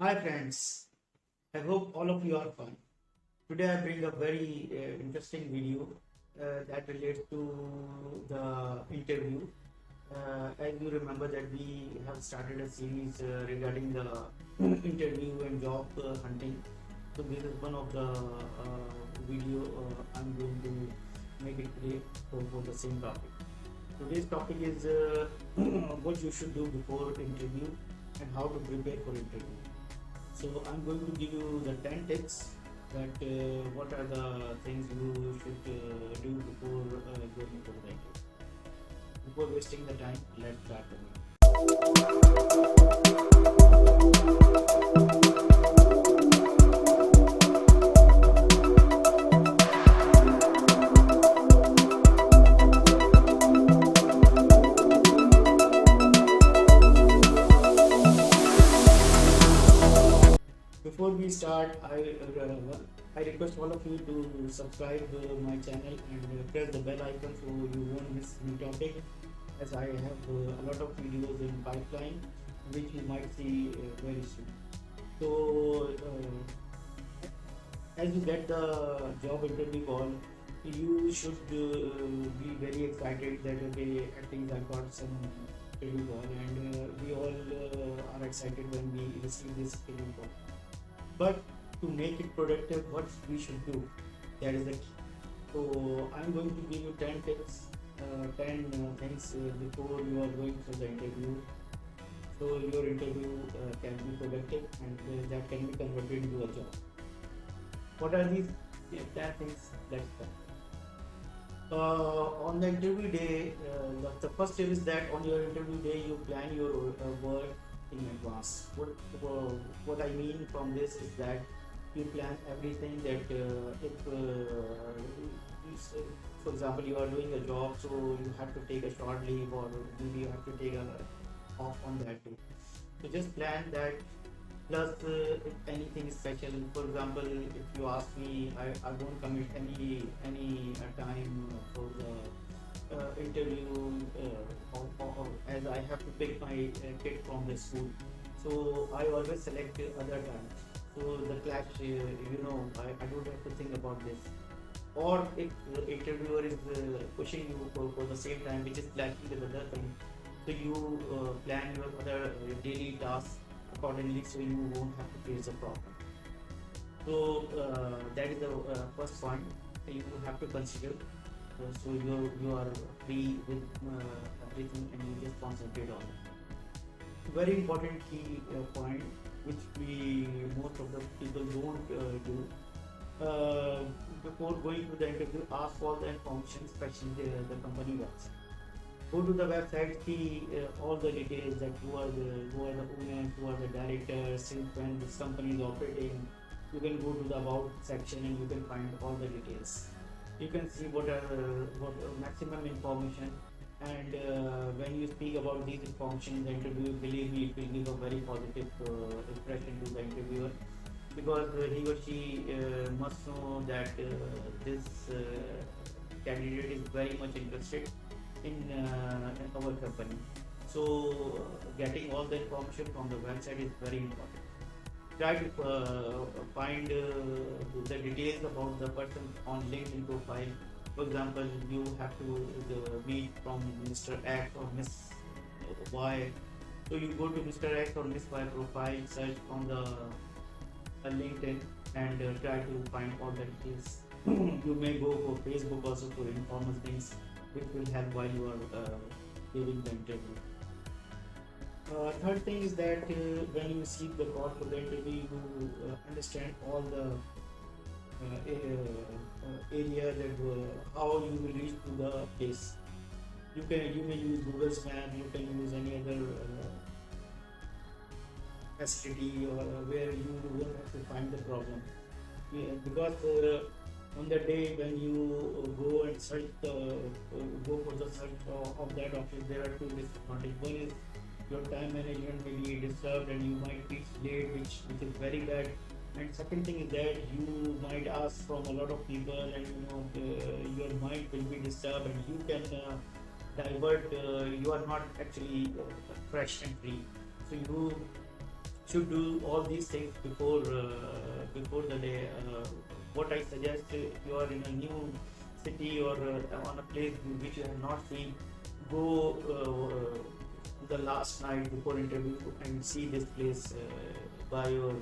Hi friends, I hope all of you are fine. Today I bring a very interesting video that relates to the interview. As you remember that we have started a series regarding the interview and job hunting. So this is one of the video I'm going to make it clear for the same topic. Today's topic is what you should do before interview and how to prepare for interview. So I'm going to give you the 10 tips that what are the things you should do before going for the interview. Before wasting the time, let's start the video. Before we start, I request all of you to subscribe my channel and press the bell icon so you won't miss any topic, as I have a lot of videos in pipeline which you might see very soon. So as you get the job interview call, you should be very excited that okay, at least I got some interview call, and we all are excited when we receive this interview call. But to make it productive, what we should do, that is the key. So I'm going to give you 10 tips, 10 things before you are going for the interview. So your interview can be productive and that can be converted into a job. What are these 10 things? Let's start. On the interview day, the first tip is that on your interview day, you plan your work in advance. What I mean from this is that you plan everything that for example, you are doing a job, so you have to take a short leave or maybe you have to take a off on that day. So just plan that. Plus, if anything special, for example, if you ask me, I won't commit any time for the interview as I have to pick my kid from the school. So I always select other times. So the clash, I don't have to think about this. Or if the interviewer is pushing you for the same time, which is clashing with other thing, so you plan your other daily tasks accordingly, so you won't have to face a problem. So that is the first point you have to consider. So you are free with everything and you just concentrate on it. Very important key point which we most of the people don't do. Uh, Before going to the interview, ask all the information, especially the company website. Go to the website, see all the details that who are the owners, who are the directors, since when this company is operating. You can go to the about section and you can find all the details. You can see what maximum information, and when you speak about these information in the interview, believe me, it will give a very positive impression to the interviewer, because he or she must know that this candidate is very much interested in our company. So getting all the information from the website is very important. Try to find the details about the person on LinkedIn profile. For example, you have to meet from Mr. X or Miss Y. So you go to Mr. X or Miss Y profile, search on the LinkedIn, and try to find all the details. You may go for Facebook also for informal things, which will help while you are giving the interview. Third thing is that when you receive the call for the interview, you understand all the area that how you will reach to the place. You may use Google's map. You can use any other facility or where you won't have to find the problem. Yeah, because on the day when you go and search go for the search of that office, there are two disadvantages. One is your time management may be disturbed and you might reach late, which is very bad. And second thing is that you might ask from a lot of people, and your mind will be disturbed, and you can divert. You are not actually fresh and free. So you should do all these things before the day. What I suggest, if you are in a new city or on a place which you have not seen, go the last night before interview and see this place by your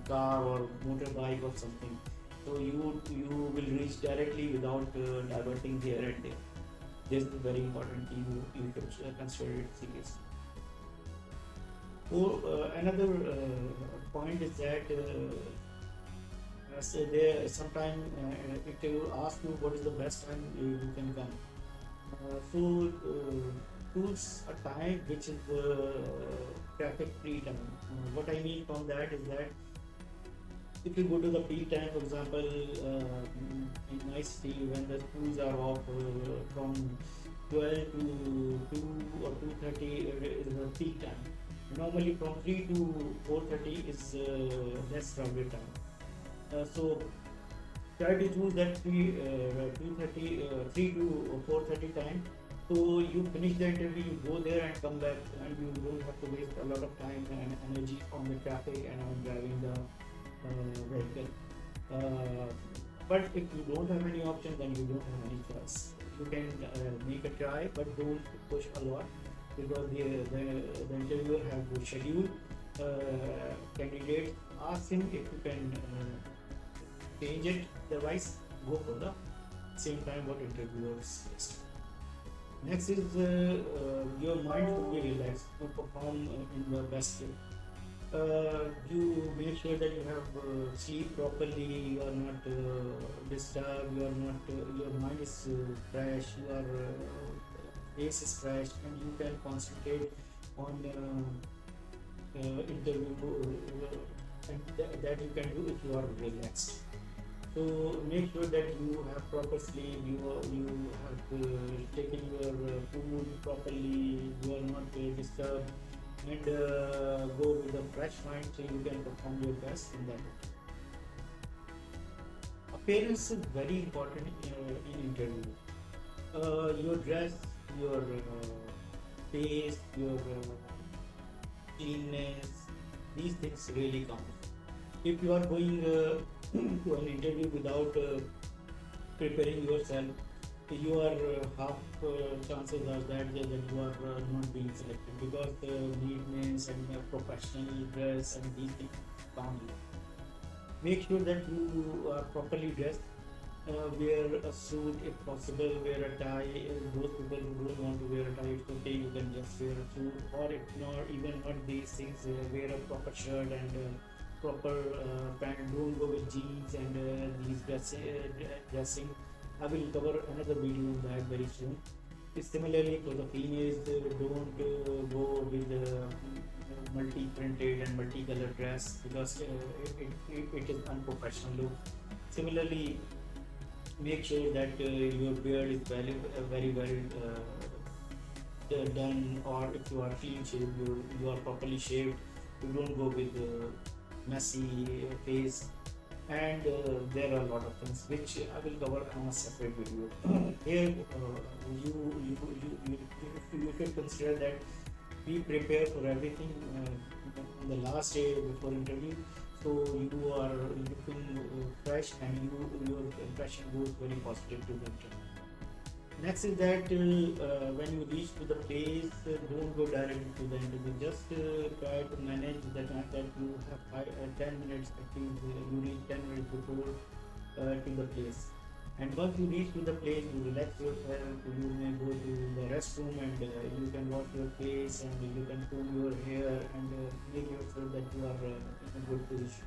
car or motorbike or something. So you will reach directly without diverting here and there. This is very important. You should consider it seriously. So another point is that so there sometime if they will ask you what is the best time you can come. Choose a time which is traffic free time. What I mean from that is that if you go to the peak time, for example, in my city when the schools are off from 12 to 2 or 2:30 is the peak time. Normally from 3 to 4:30 is less crowded time. So try to choose that 3 to 4:30 time. So you finish the interview, you go there and come back, and you don't have to waste a lot of time and energy on the traffic and on driving the vehicle. But if you don't have any option, then you don't have any choice. You can make a try, but don't push a lot because the interviewer have to schedule candidates. Ask him if you can change it. Otherwise, go for the same time what interviewers suggest. Next is your mind should be relaxed to perform in the best way. You make sure that you have sleep properly, you are not disturbed, you are not your mind is fresh, your face is fresh, and you can concentrate on interview and that you can do if you are relaxed. So make sure that you have proper sleep, you have taken your food properly, you are not disturbed, and go with a fresh mind so you can perform your best in that. Appearance is very important in interview. Your dress, your face, your cleanness, these things really count. If you are going to an interview without preparing yourself, you are chances are that you are not being selected because neatness and professional dress and these things count. Make sure that you are properly dressed. Wear a suit if possible, wear a tie. Those people who don't want to wear a tie, it's okay, you can just wear a suit, or if not, even not these things, wear a proper shirt and proper pant. Don't go with jeans and these dressing. I will cover another video on that very soon. Similarly, for the females, don't go with multi-printed and multi-color dress because it is unprofessional look. Similarly, make sure that your beard is very well done, or if you are clean shaved, you are properly shaved. You don't go with messy face. And there are a lot of things which I will cover on a separate video. Here, you should consider that be prepared for everything on the last day before interview. So you are looking fresh and your impression goes very positive to the interview. Next is that when you reach to the place, don't go directly to the interview. Just try to manage the time that you have 10 minutes, at least you reach 10 minutes before to the place. And once you reach to the place, you relax yourself, you may go to the restroom and you can wash your face and you can comb your hair and make yourself that you are in a good position.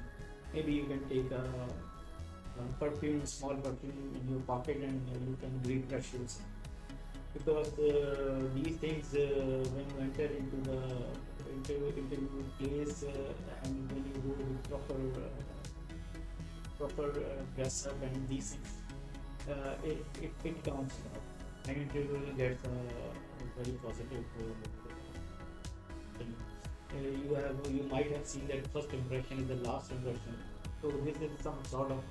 Maybe you can take a perfume, small perfume in your pocket and you can refresh yourself. Because these things, when you enter into the interview place and when you go with proper dress up and these things, it counts now. And interview gets a very positive thing. You might have seen that first impression is the last impression. So this is some sort of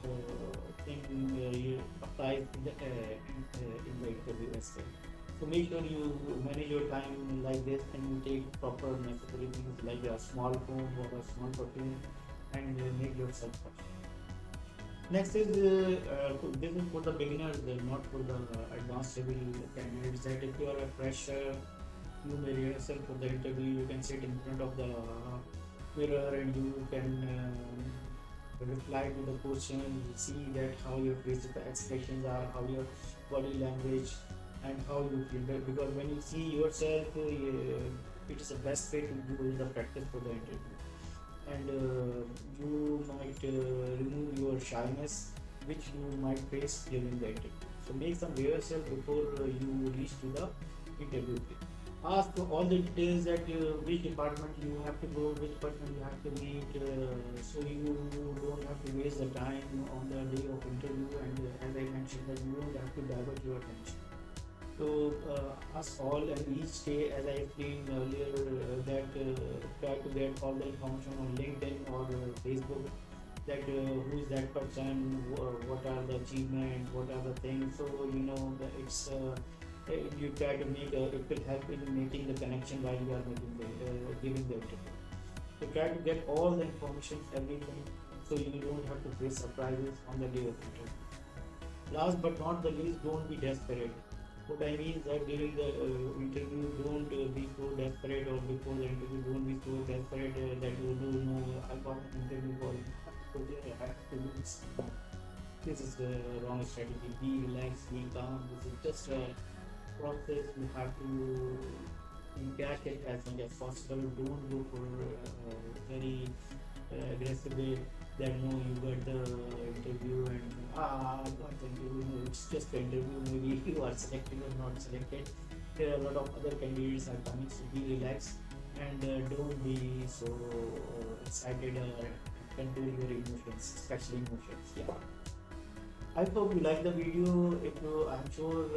thing you apply in the interview as well. So make sure you manage your time like this and you take proper necessary things like a small phone or a small perfume and make yourself fresh. Next is this is for the beginners, not for the advanced level candidates. That if you are a fresher, you may rehearsal for the interview. You can sit in front of the mirror and you can reply to the question. See that how your face expressions are, how your body language, and how you feel. Because when you see yourself, it is the best way to do the practice for the interview and you might remove your shyness which you might face during the interview. So make some rehearsal before you reach to the interview. Ask all the details that which department you have to go, which person you have to meet, so you don't have to waste the time on the day of interview. And as I mentioned, that you don't have to divert your attention. So ask all and each day, as I explained earlier, that try to get all the information on LinkedIn or Facebook. That who is that person, what are the achievements, what are the things. So you know that it's you try to make it will help in making the connection while you are making the giving the interview. So try to get all the information, everything, so you don't have to face surprises on the day of interview. Last but not the least, don't be desperate. What I mean is that during the interview, don't be so desperate, or before the interview, don't be so desperate that you don't know I got an interview for you. So I have to do this. This is the wrong strategy. Be relaxed, be calm. This is just a process. You have to catch it as much as possible. Don't go for very aggressive way that no, you got the interview and I got the interview. No, it's just the interview. Maybe you are selected or not selected. There are a lot of other candidates are coming, so be relaxed and don't be so excited or control your emotions, especially emotions. Yeah. I hope you like the video. If you, I'm sure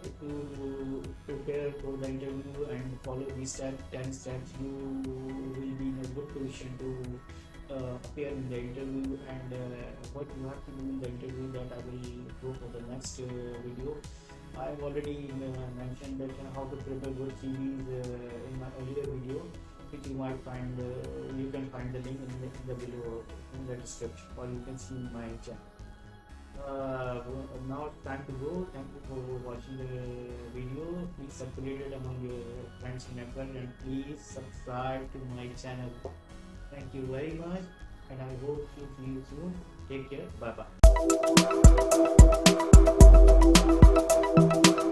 if you prepare for the interview and follow these 10 steps, you will be in a good position to appear in the interview. And what you have to do in the interview, that I will go for the next video. I've already mentioned that how to prepare good CVs in my earlier video, which you might find. You can find the link in the below in the description, or you can see in my channel. Now it's time to go. Thank you for watching the video. Please circulate it among your friends and network, and please subscribe to my channel. Thank you very much, and I hope to see you soon. Take care. Bye bye.